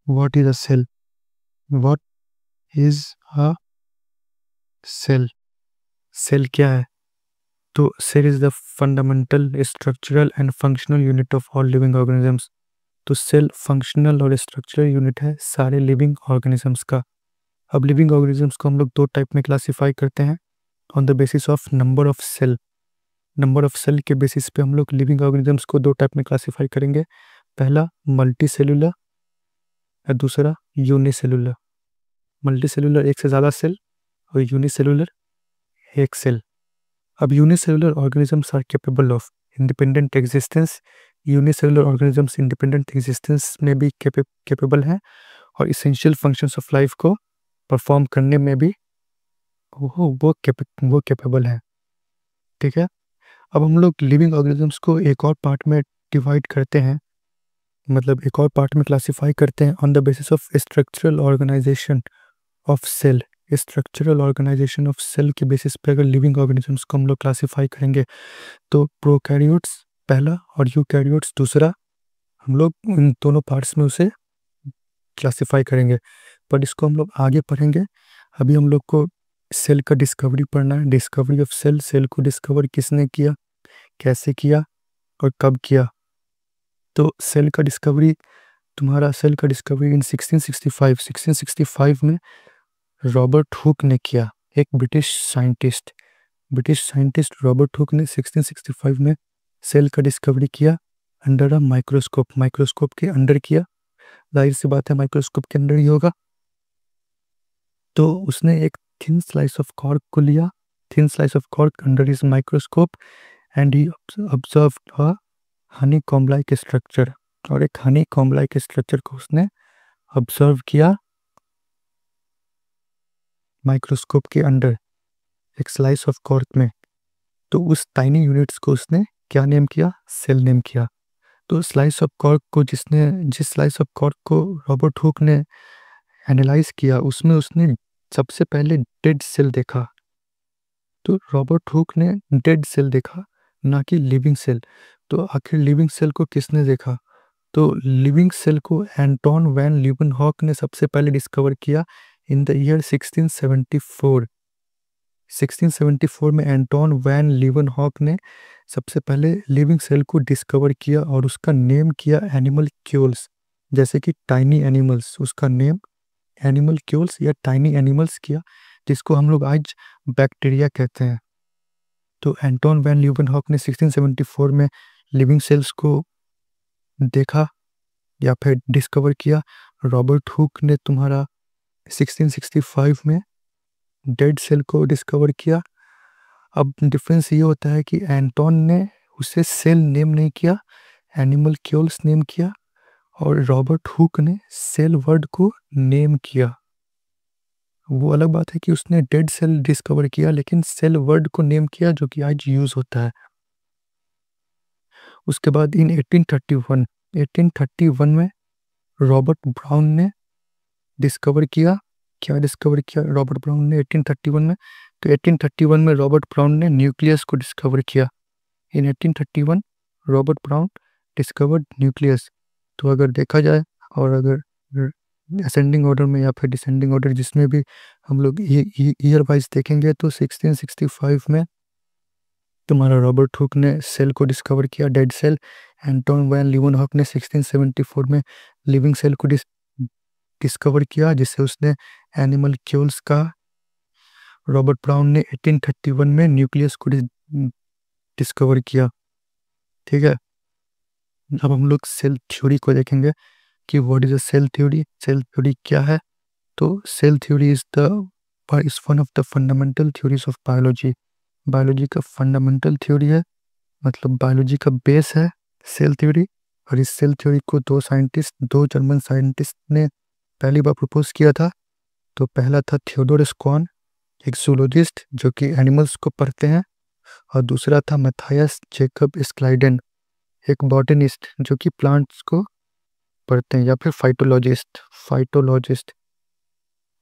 What is a cell? What is a cell? Cell क्या है? तो cell is the fundamental structural and functional unit of all living organisms. तो cell functional और structural unit है सारे living organisms का। अब लिविंग ऑर्गेनिजम्स को हम लोग दो टाइप में क्लासिफाई करते हैं on the basis of number of cell. Number of cell के बेसिस पे हम लोग लिविंग ऑर्गेनिजम्स को दो टाइप में क्लासिफाई करेंगे। पहला मल्टी सेलुलर और दूसरा यूनिसेलुलर। मल्टी सेलुलर एक से ज़्यादा सेल और यूनिसेलुलर एक सेल। अब unicellular organisms are capable of independent existence. Unicellular organisms independent existence में भी कैपेबल हैं और इसेंशियल फंक्शंस ऑफ लाइफ को परफॉर्म करने में भी वो कैपेबल है। ठीक है। अब हम लोग लिविंग ऑर्गेनिजम्स को एक और पार्ट में डिवाइड करते हैं, मतलब एक और पार्ट में क्लासिफाई करते हैं on the basis of structural organization of cell. Structural organization of cell के बेसिस पे अगर लिविंग ऑर्गेनिजम्स को हम लोग क्लासिफाई करेंगे तो प्रोकैरियोट्स पहला और यूकैरियोट्स दूसरा, हम लोग इन दोनों पार्ट्स में उसे क्लासिफाई करेंगे। पर इसको हम लोग आगे पढ़ेंगे। अभी हम लोग को सेल का डिस्कवरी पढ़ना है, डिस्कवरी ऑफ सेल। सेल को डिस्कवर किसने किया, कैसे किया और कब किया। तो सेल का डिस्कवरी सेल का डिस्कवरी इन 1665 में रॉबर्ट हुक ने किया। एक ब्रिटिश साइंटिस्ट रॉबर्ट हुक ने 1665 में सेल का डिस्कवरी किया अंडर अ माइक्रोस्कोप के अंडर किया। जाहिर सी बात है माइक्रोस्कोप के अंदर ही होगा। तो उसने एक थिन स्लाइस ऑफ कॉर्क को लिया, thin slice of cork under his microscope and he observed a Honey comb like structure. और एक हनी कॉम्ब लाइक स्ट्रक्चर को उसने ऑब्जर्व किया माइक्रोस्कोप के अंडर एक स्लाइस ऑफ कॉर्क में। तो उस टाइनी यूनिट्स को उसने क्या नेम किया, सेल नेम किया। तो स्लाइस ऑफ कॉर्क को जिस स्लाइस ऑफ कॉर्क को रॉबर्ट हुक ने एनालाइज किया उसमें उसने सबसे पहले डेड सेल देखा। तो रॉबर्ट हुक ने डेड सेल देखा, ना कि लिविंग सेल। तो आखिर लिविंग सेल को किसने देखा? तो लिविंग सेल को एंटोन वैन लीeuwenhoek ने सबसे पहले डिस्कवर किया इन द ईयर 1674। 1674 में एंटोन वैन लीeuwenhoek ने सबसे पहले लिविंग सेल को डिस्कवर किया और उसका नेम किया एनिमल क्यूल्स। जैसे कि टाइनी एनिमल्स, उसका नेम एनिमल क्यूल्स या टाइनी एनिमल्स किया, जिसको हम लोग आज बैक्टीरिया कहते हैं। तो एंटोन वैन लीeuwenhoek ने 1674 में लिविंग सेल्स को देखा या फिर डिस्कवर किया। रॉबर्ट हुक ने 1665 में डेड सेल को डिस्कवर किया। अब डिफरेंस ये होता है कि एंटोन ने उसे सेल नेम नहीं किया, एनिमल क्यूल्स नेम किया, और रॉबर्ट हुक ने सेल वर्ड को नेम किया। वो अलग बात है कि उसने डेड सेल डिस्कवर किया लेकिन सेल वर्ड को नेम किया, जो कि आज यूज होता है। उसके बाद इन 1831 में रॉबर्ट ब्राउन ने डिस्कवर किया। क्या डिस्कवर किया रॉबर्ट ब्राउन ने 1831 में? तो 1831 में रॉबर्ट ब्राउन ने न्यूक्लियस को डिस्कवर किया। इन 1831 रॉबर्ट ब्राउन डिस्कवर्ड न्यूक्लियस। तो अगर देखा जाए और अगर असेंडिंग ऑर्डर में या फिर डिसेंडिंग ऑर्डर जिसमें भी हम लोग ईयर वाइज देखेंगे तो 1665 में तुम्हारा रॉबर्ट हुक ने सेल को डिस्कवर किया, डेड सेल। एंटोन वैन लीeuwenhoek ने 1674 में लिविंग सेल को डिस्कवर किया, जिसे उसने एनिमल क्यूल्स का। रॉबर्ट ब्राउन ने 1831 में न्यूक्लियस को डिस्कवर किया। ठीक है। अब हम लोग सेल थ्योरी को देखेंगे कि what is a cell theory. Cell theory क्या है? तो cell theory is one of the fundamental theories of biology. Biology का फंडामेंटल थ्योरी है, मतलब बायोलॉजी का बेस है सेल थ्योरी। और इस सेल थ्योरी को दो जर्मन साइंटिस्ट ने पहली बार प्रपोज किया था। तो पहला था थियोडोर स्क्वान, एक जूलॉजिस्ट जो कि एनिमल्स को पढ़ते हैं, और दूसरा था मैथायस जेकब स्क्लाइडेन, एक बॉटनिस्ट जो कि प्लांट्स को पढ़ते हैं, या फिर फाइटोलॉजिस्ट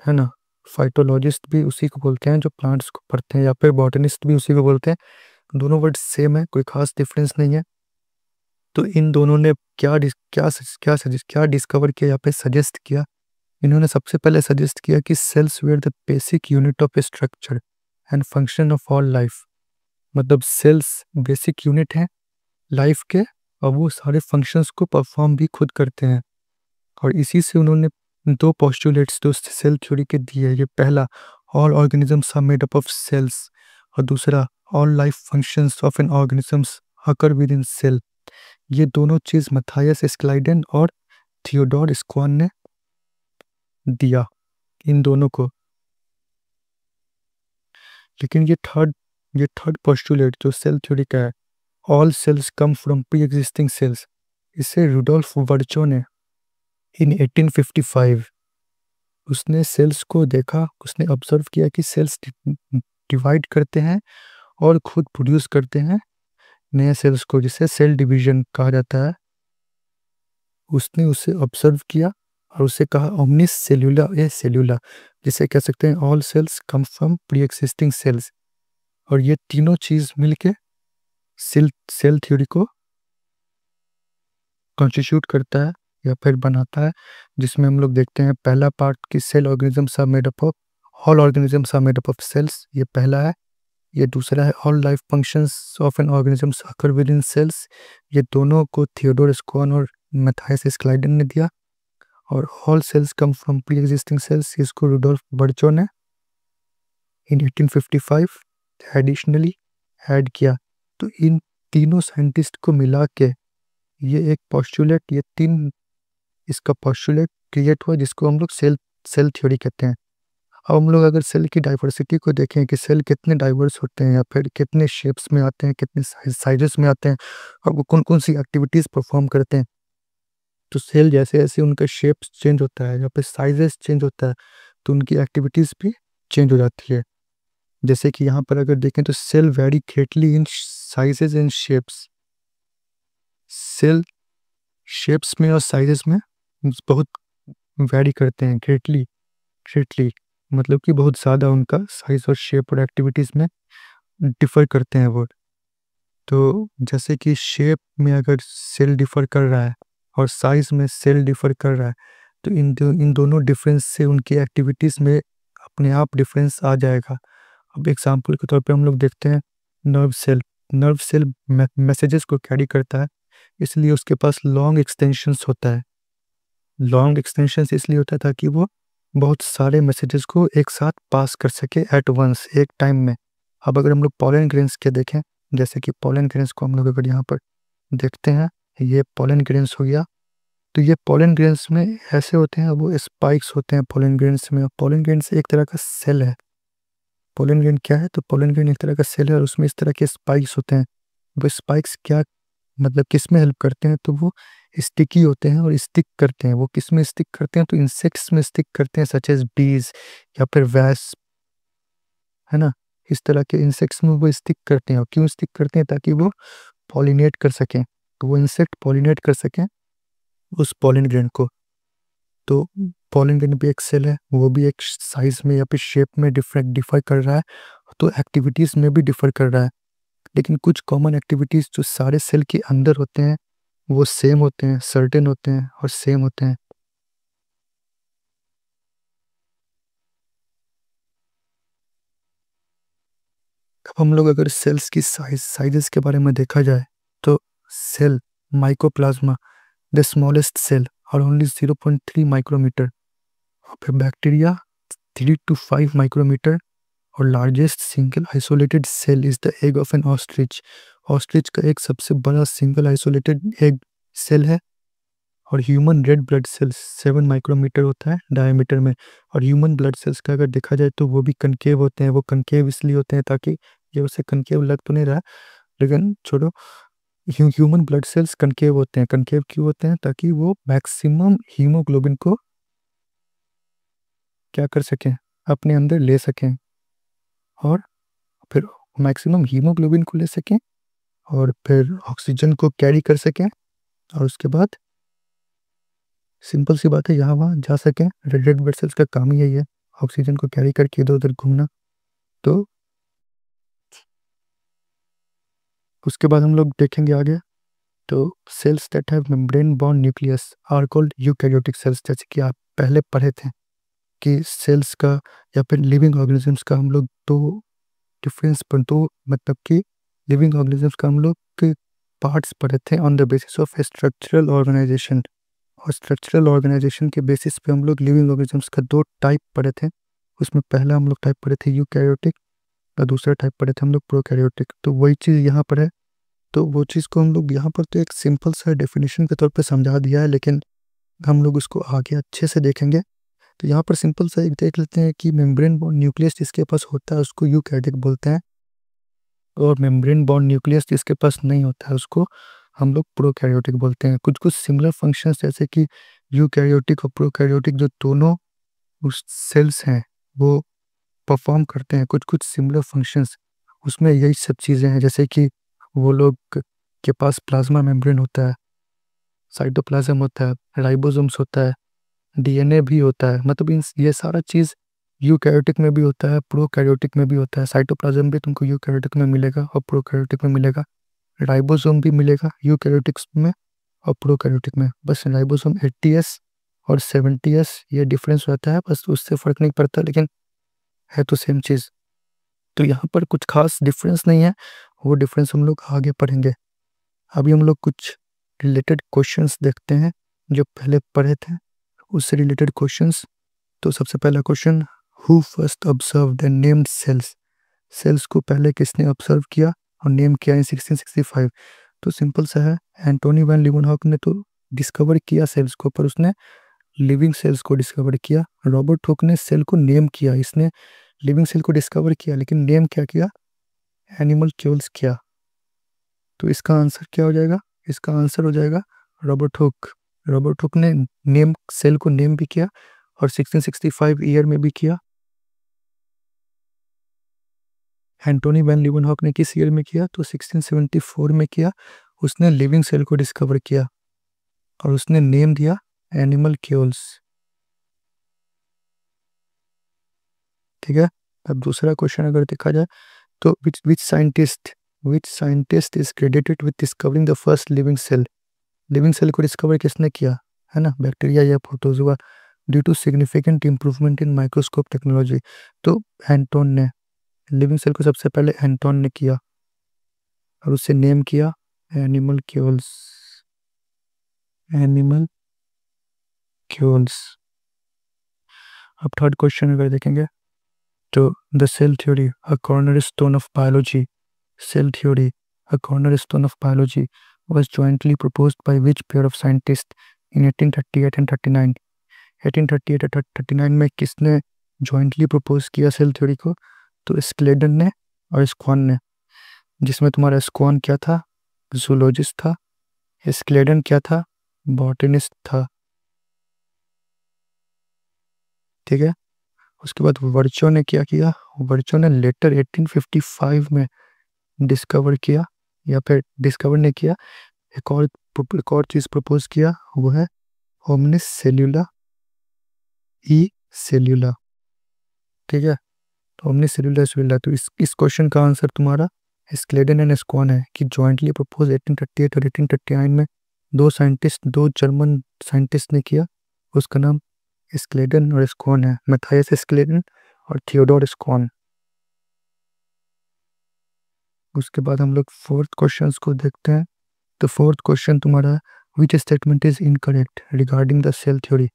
है ना। फाइटोलॉजिस्ट भी उसी को बोलते हैं जो प्लांट्स को पढ़ते हैं, या फिर बॉटनिस्ट भी उसी को बोलते हैं। दोनों वर्ड सेम है, कोई खास डिफरेंस नहीं है। तो इन दोनों ने क्या डिस्कवर किया, यहाँ पे सजेस्ट किया। इन्होंने सबसे पहले सजेस्ट किया कि cells were the basic unit of structure and function of all life. मतलब सेल्स बेसिक यूनिट है लाइफ के, और वो सारे फंक्शंस को परफॉर्म भी खुद करते हैं। और इसी से उन्होंने दो पोस्टुलेट्स जो सेल थ्योरी के दिए। ये पहला, all organisms are made up of cells, और दूसरा, all life functions of an organisms occur within cell. ये दोनों चीज मैथायस स्क्लाइडेन और थियोडोर स्क्वान ने दिया इन दोनों को। लेकिन ये थर्ड पोस्टुलेट जो सेल थ्योरी का है, all cells come from pre existing cells, इसे रुडोल्फ वर्चो ने इन 1855 उसने सेल्स को देखा, उसने ऑब्जर्व किया कि सेल्स डिवाइड करते हैं और खुद प्रोड्यूस करते हैं नए सेल्स को, जिसे सेल डिवीजन कहा जाता है। उसने उसे ऑब्जर्व किया और उसे कहा ओमनिस सेल्यूला ए सेल्यूला, जिसे कह सकते हैं all cells come from pre existing cells. और ये तीनों चीज मिलके सेल सेल थ्योरी को कॉन्स्टिट्यूट करता है या फिर बनाता है, जिसमें हम लोग देखते हैं पहला पार्ट की cell organisms are made up of all organisms are made up of cells, ये पहला है। ये दूसरा है all life functions of an organisms occur within cells, ये दोनों को थियोडोर स्क्वान और मैथायस स्क्लाइडन ने दिया। और all cells come from pre existing cells, इसको रुडोल्फ बर्चो ने इन 1855 एडिशनली ऐड किया। तो इन तीनों साइंटिस्ट को मिला के ये एक पोस्टुलेट, ये तीन इसका पोस्टुलेट क्रिएट हुआ, जिसको हम लोग सेल सेल थ्योरी कहते हैं। अब हम लोग अगर सेल की डाइवर्सिटी को देखें कि सेल कितने डाइवर्स होते हैं या फिर कितने शेप्स में आते हैं, कितने साइजेस में आते हैं, और वो कौन कौन सी एक्टिविटीज परफॉर्म करते हैं, तो सेल जैसे जैसे उनका शेप्स चेंज होता है या फिर साइजेस चेंज होता है, तो उनकी एक्टिविटीज भी चेंज हो जाती है। जैसे कि यहाँ पर अगर देखें तो cell vary greatly in sizes and shapes. Cell shapes में और साइजेस में बहुत वेरी करते हैं, ग्रेटली ग्रेटली मतलब कि बहुत ज़्यादा उनका साइज और शेप और एक्टिविटीज़ में डिफ़र करते हैं वो। तो जैसे कि शेप में अगर सेल डिफ़र कर रहा है और साइज में सेल डिफ़र कर रहा है, तो इन दोनों डिफरेंस से उनकी एक्टिविटीज़ में अपने आप डिफरेंस आ जाएगा। अब एग्जांपल के तौर पे हम लोग देखते हैं नर्व सेल मैसेजेस को कैरी करता है, इसलिए उसके पास लॉन्ग एक्सटेंशंस होता है। लॉन्ग एक्सटेंशंस इसलिए होता है ताकि वो बहुत सारे मैसेजेस को एक साथ पास कर सके एट वंस, एक टाइम में। अब अगर हम लोग पॉलन ग्रेन्स के देखें, जैसे कि पॉलन ग्रेन्स को हम लोग अगर यहाँ पर देखते हैं, ये पॉलन ग्रेन्स हो गया। तो ये पॉलन ग्रेन्स में ऐसे होते हैं, वो स्पाइक्स होते हैं पॉलन ग्रेन्स में। पॉलन ग्रेन्स एक तरह का सेल है। पोलन ग्रेन क्या है? तो पोलन ग्रेन एक तरह का सेल है और उसमें इस तरह के स्पाइक्स होते हैं। वो स्पाइक्स क्या मतलब किस में हेल्प करते हैं? तो वो स्टिकी होते हैं और स्टिक करते हैं। वो किस में स्टिक करते हैं? तो इंसेक्ट्स में स्टिक करते हैं, सच एज बीज या फिर वैस, है ना। इस तरह के इंसेक्ट्स में वो स्टिक करते हैं। और क्यों स्टिक करते हैं? ताकि वो पॉलिनेट कर सकें, तो वो इंसेक्ट पॉलिनेट कर सकें उस पॉलन ग्रेन को। तो पॉलन ग्रेन भी एक सेल है, वो भी एक साइज में या फिर शेप में डिफर कर रहा है, तो एक्टिविटीज में भी डिफर कर रहा है। लेकिन कुछ कॉमन एक्टिविटीज जो सारे सेल के अंदर होते हैं वो सेम होते हैं, सर्टेन होते हैं और सेम होते हैं। अब हम लोग अगर सेल्स की साइजेस के बारे में देखा जाए, तो cell mycoplasma the smallest cell और ओनली 0.3 माइक्रोमीटर, और फिर बैक्टीरिया 3 to 5 माइक्रोमीटर, और largest single isolated cell is the egg of an ostrich. Ostrich का एक सबसे बड़ा सिंगल आइसोलेटेड एग सेल है। और human red blood cells 7 micrometer होता है डायमीटर में। और ह्यूमन ब्लड सेल्स का अगर देखा जाए तो वो भी कनकेव होते हैं। वो कनकेव इसलिए होते हैं ताकि, ये उसे कनकेव लग तो नहीं रहा, लेकिन छोड़ो, ह्यूमन ब्लड सेल्स कनकेव होते हैं। कनकेव क्यों होते हैं? ताकि वो मैक्सिमम हीमोग्लोबिन को क्या कर सकें, अपने अंदर ले सकें, और फिर मैक्सिमम हीमोग्लोबिन को ले सकें, और फिर ऑक्सीजन को कैरी कर सकें, और उसके बाद सिंपल सी बात है, यहाँ वहाँ जा सकें। रेड ब्लड सेल्स का काम ही यही है, ऑक्सीजन को कैरी करके इधर उधर घूमना। तो उसके बाद हम लोग देखेंगे आगे तो cells that have membrane born nucleus are called eukaryotic cells. जैसे कि आप पहले पढ़े थे कि सेल्स का या फिर लिविंग ऑर्गेनिजम्स का हम लोग दो मतलब कि लिविंग ऑर्गेनिजम्स का हम लोग के पार्ट्स पढ़े थे on the basis of structural organisation. और स्ट्रक्चरल ऑर्गेनाइजेशन के बेसिस पे हम लोग लिविंग ऑर्गेनिजम्स का दो टाइप पढ़े थे। उसमें पहला हम लोग टाइप पढ़े थे यूकैरियोटिक और दूसरा टाइप पढ़े थे हम लोग प्रोकैरियोटिक। तो वही चीज़ यहाँ पर है। तो वो चीज़ को हम लोग यहाँ पर तो एक सिंपल सा डेफिनेशन के तौर पे समझा दिया है, लेकिन हम लोग उसको आगे अच्छे से देखेंगे। तो यहाँ पर सिंपल सा एक देख लेते हैं कि मेम्ब्रेन बॉन्ड न्यूक्लियस जिसके पास होता है उसको यूकैरियोटिक बोलते हैं, और मेम्ब्रेन बॉन्ड न्यूक्लियस जिसके पास नहीं होता है उसको हम लोग प्रोकैरियोटिक बोलते हैं। कुछ कुछ सिमिलर फंक्शंस जैसे कि यूकैरियोटिक और प्रोकैरियोटिक जो दोनों उस सेल्स हैं वो परफॉर्म करते हैं कुछ कुछ सिमिलर फंक्शंस। उसमें यही सब चीज़ें हैं, जैसे कि वो लोग के पास प्लाज्मा मेम्ब्रेन होता है, साइटोप्लाज्म होता है, राइबोसोम्स होता है, डीएनए भी होता है। मतलब इन ये सारा चीज़ यूकैरियोटिक में भी होता है, प्रोकैरियोटिक में भी होता है। साइटोप्लाज्म भी तुमको यूकैरियोटिक में मिलेगा और प्रोकैरियोटिक में मिलेगा। राइबोसोम भी मिलेगा यूकैरियोटिक्स में और प्रोकैरियोटिक में। बस राइबोसोम 80S और 70S ये डिफरेंस रहता है, बस उससे फ़र्क नहीं पड़ता, लेकिन है तो सेम चीज़। तो यहाँ पर कुछ खास डिफरेंस नहीं है, वो डिफरेंस हम लोग आगे पढ़ेंगे। अभी हम लोग कुछ रिलेटेड क्वेश्चंस देखते हैं जो पहले पढ़े थे, उससे रिलेटेड क्वेश्चंस। तो सबसे पहला question, who first observe the named cells. Cells को पहले किसने ऑब्जर्व किया और नेम किया इन 1665। तो सिंपल सा है, एंटोनी वैन लीeuwenhoek ने तो डिस्कवर किया सेल्स को, पर उसने लिविंग सेल्स को डिस्कवर किया। रॉबर्ट हुक ने सेल को नेम किया, इसने लिविंग सेल को डिस्कवर किया लेकिन नेम क्या किया, एनिमल क्यूल्स किया। तो इसका आंसर क्या हो जाएगा, इसका आंसर हो जाएगा रॉबर्ट हुक। रॉबर्ट हुक ने नेम सेल को नेम भी किया और 1665 ईयर में भी किया। एंटोनी वैन लीeuwenhoek ने किस ईयर में किया, तो 1674 में किया। उसने लिविंग सेल को डिस्कवर किया और उसने नेम दिया एनिमल क्यूल्स। ठीक है। अब दूसरा क्वेश्चन अगर देखा जाए तो which scientist is credited with discovering the first living cell. Living cell को डिस्कवर किसने किया, है ना, बैक्टीरिया या protozoa, due to significant improvement in microscope technology. तो एंटोन ने लिविंग सेल को सबसे पहले एंटोन ने किया और उसे नेम किया एनिमल क्यूल्स। एनिमल क्यूल्स। अब थर्ड क्वेश्चन अगर देखेंगे तो the cell theory a cornerstone of biology. Cell theory a cornerstone of biology was jointly proposed by which pair of scientists in 1838 and 39। 1838 और 39 में किसने जॉइंटली प्रपोज किया cell theory को, तो Schleiden ने और स्क्वान ने। जिसमें तुम्हारा स्क्वान क्या था, जूलॉजिस्ट था, स्क्लेडन क्या था, बॉटनिस्ट था। ठीक है। उसके बाद वर्चो ने क्या किया, वर्चो ने लेटर 1855 में डिस्कवर किया, या फिर डिस्कवर ने किया, एक और चीज प्रपोज किया, वो है होमिनिस सेल्यूला ई सेल्यूला। ठीक है, तो होमिनिस सेल्यूला सेल्यूला। तो इस क्वेश्चन का आंसर तुम्हारा स्क्लेडन एंड स्क्वान है कि जॉइंटली प्रपोज 1838 और 1839 में दो जर्मन साइंटिस्ट ने किया। उसका नाम स्क्लेडन और स्क्वान है, मैथायस स्क्लेडन और थियोडोर स्क्वान। उसके बाद हम लोग फोर्थ क्वेश्चन को देखते हैं। तो फोर्थ क्वेश्चन तुम्हारा, which statement is incorrect regarding the cell theory.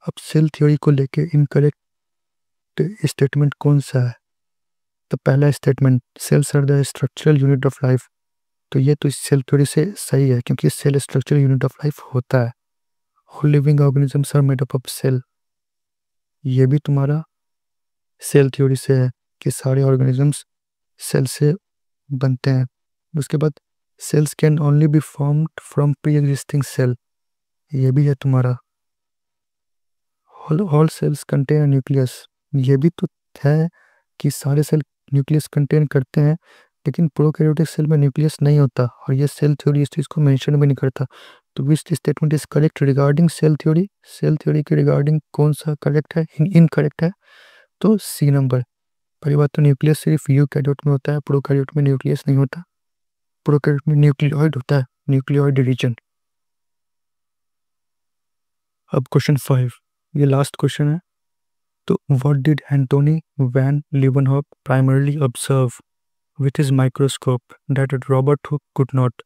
अब सेल थ्योरी को लेके इनकरेक्ट स्टेटमेंट कौन सा है। तो पहला statement, cells are the structural unit of life. तो ये तो इस सेल थ्योरी से सही है क्योंकि cell structural unit of life होता है। All living organisms are made up of cell, ये भी तुम्हारा सेल थ्योरी से है कि सारे ऑर्गेनिजम्स सेल से बनते हैं। उसके बाद cells can only be formed from pre existing cell, ये भी है तुम्हारा। ऑल सेल्स कंटेन न्यूक्लियस, ये भी तो है कि सारे सेल न्यूक्लियस कंटेन करते हैं, लेकिन प्रोकैरियोटिक सेल में न्यूक्लियस नहीं होता, और ये सेल थ्योरी इस चीज़ को मेंशन भी नहीं करता। तो which statement is correct regarding cell theory. Cell theory के रिगार्डिंग कौन सा करेक्ट है, इनकरेक्ट है। तो सी नंबर। पहली बात तो न्यूक्लियस सिर्फ यूकैरियोट में होता है, प्रोकैरियोट में न्यूक्लियस नहीं होता। प्रोकैरियोट में न्यूक्लियोइड होता है, न्यूक्लियोइड रीजन। अब क्वेश्चन 5, ये लास्ट क्वेश्चन है। तो what did Antonie van Leeuwenhoek primarily observe with his microscope that Robert Hooke could not?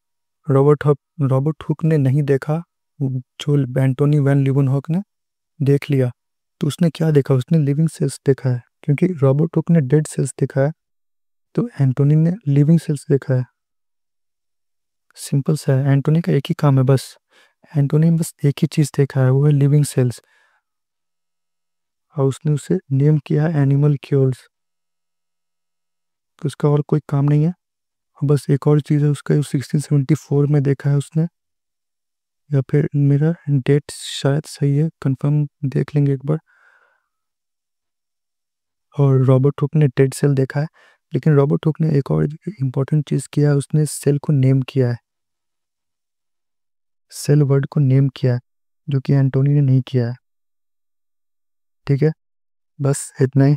Robert Hooke ने नहीं देखा, जो एंटोनी वैन लीवनहॉक ने देख लिया। तो उसने क्या देखा? उसने लिविंग सेल्स देखा है, क्योंकि रॉबर्ट हुक ने डेड सेल्स देखा है, तो एंटोनी ने लिविंग सेल्स देखा है। सिंपल सा है, एंटोनी का एक ही काम है बस। एंटोनी ने बस एक ही चीज़ देखा है, वो है लिविंग सेल्स, और उसने उसे नेम किया है एनिमल क्यूल्स। उसका और कोई काम नहीं है। बस एक और चीज़ है उसका, 1674 में देखा है उसने, या फिर मेरा डेट शायद सही है, कंफर्म देख लेंगे एक बार। और रॉबर्ट हुक ने डेड सेल देखा है, लेकिन रॉबर्ट हुक ने एक और इम्पोर्टेंट चीज़ किया है, उसने सेल को नेम किया है, सेल वर्ड को नेम किया है, जो कि एंटोनी ने नहीं किया है। ठीक है, बस इतना ही।